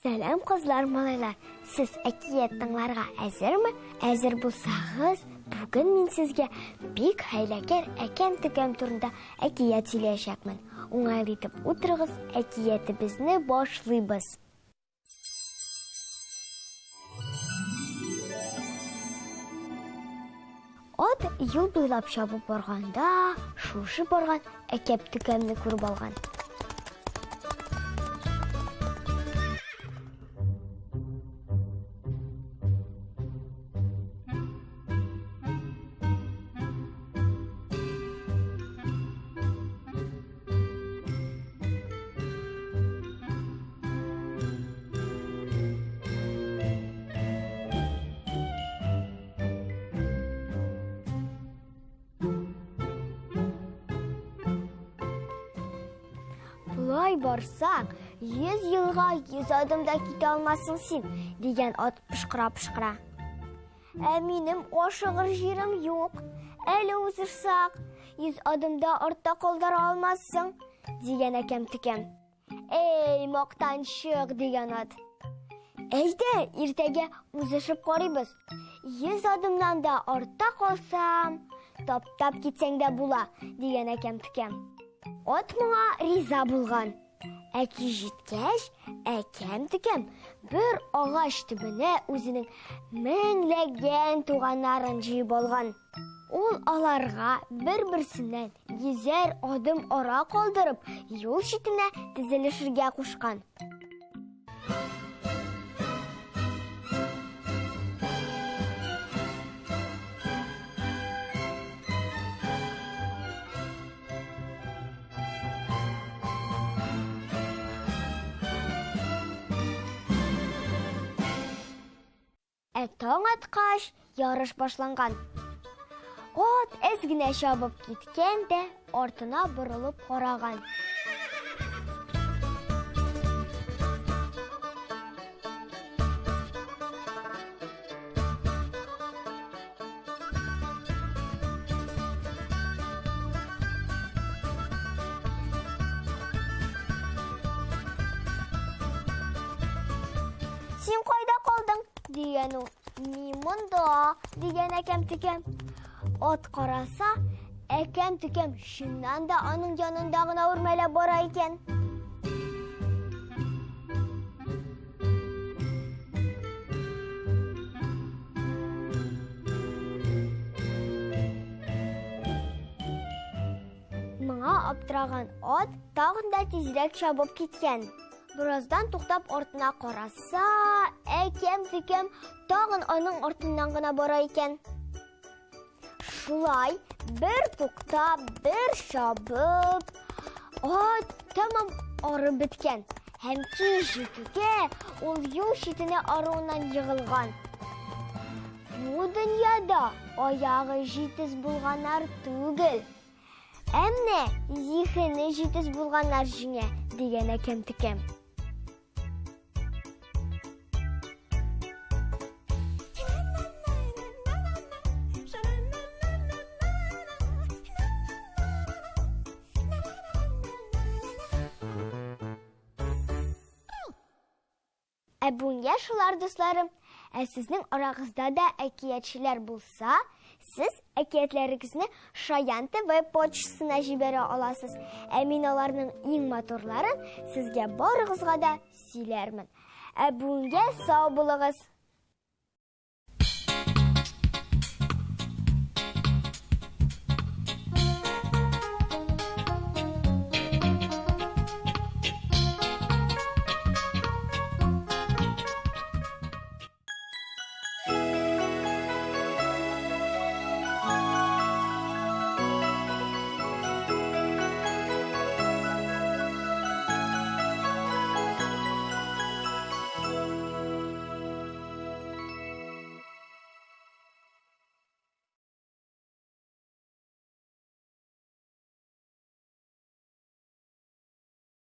Сәлем кызлар, малайлар. Сіз әкият тыңларга әзерме? Әзер булсагыз, бүген мин сезгә бик хәйләкәр әкәм-төкәм турында әкият сөйләячәкмен. Уңайлы итеп утырыгыз, әкиятебезне башлыйбыз. Ат юл буйлап чабып барганда, шушы барган әкәп-төкәмне күреп алган. Бұлай барсақ, 100 елға 100 адымда кете алмасын син, деген ат пышқыра-пышқыра. Минем ашығыр жерім yok, әлі ұзырсақ, 100 адымда артта қалдара алмассың, деген әкәм-түкәм. Эй, мақтаншық, деген ат. Әйді, ертеге ұзышып қарайбыз. 100 адымнан да артта қалсам, таптап кетсең де була, деген әкәм-түкәм. Ат мұңа риза булган. Әки җиткәч, әкәм-төкәм бер агач төбенә үзенең меңләгән туганнарын җыеп алган. Ул аларга бер-берсеннән 100 адым ара калдырып, юл читенә тезелешергә кушкан. Таң аткач, ярыш башланган. Ат әз генә чабып киткән дә, артына борылып караган. Син кайда калдың? Дигән ул. Мимонда, деген әкәм-төкәм. Ат караса, әкәм-төкәм шуннан да аның янында гына үрмәләп бара икән. Моңа аптыраган ат тагын да тизрәк чабып киткән. Біраздан туктап артына караса, әкәм-төкәм тагын аның артыннан гына бара икән. Шулай бер туктап, бер чабып, ат тамам арып биткән. Һәм кичеккә ул юл читенә аруыннан егылган. Бу дөньяда аягы җитез булганнар түгел, әмма зихене җитез булганнар җиңә, дигән әкәм-төкәм. Бүгенге шулар, дусларым. Сезнең арагызда да әкиятчылар булса, сез әкиятләрегезне Шаян ТВ почтасына җибәрә аласыз. Мин аларның иң матурларын сезгә барыгызга да сөйләрмен. Бүгенге сау булыгыз.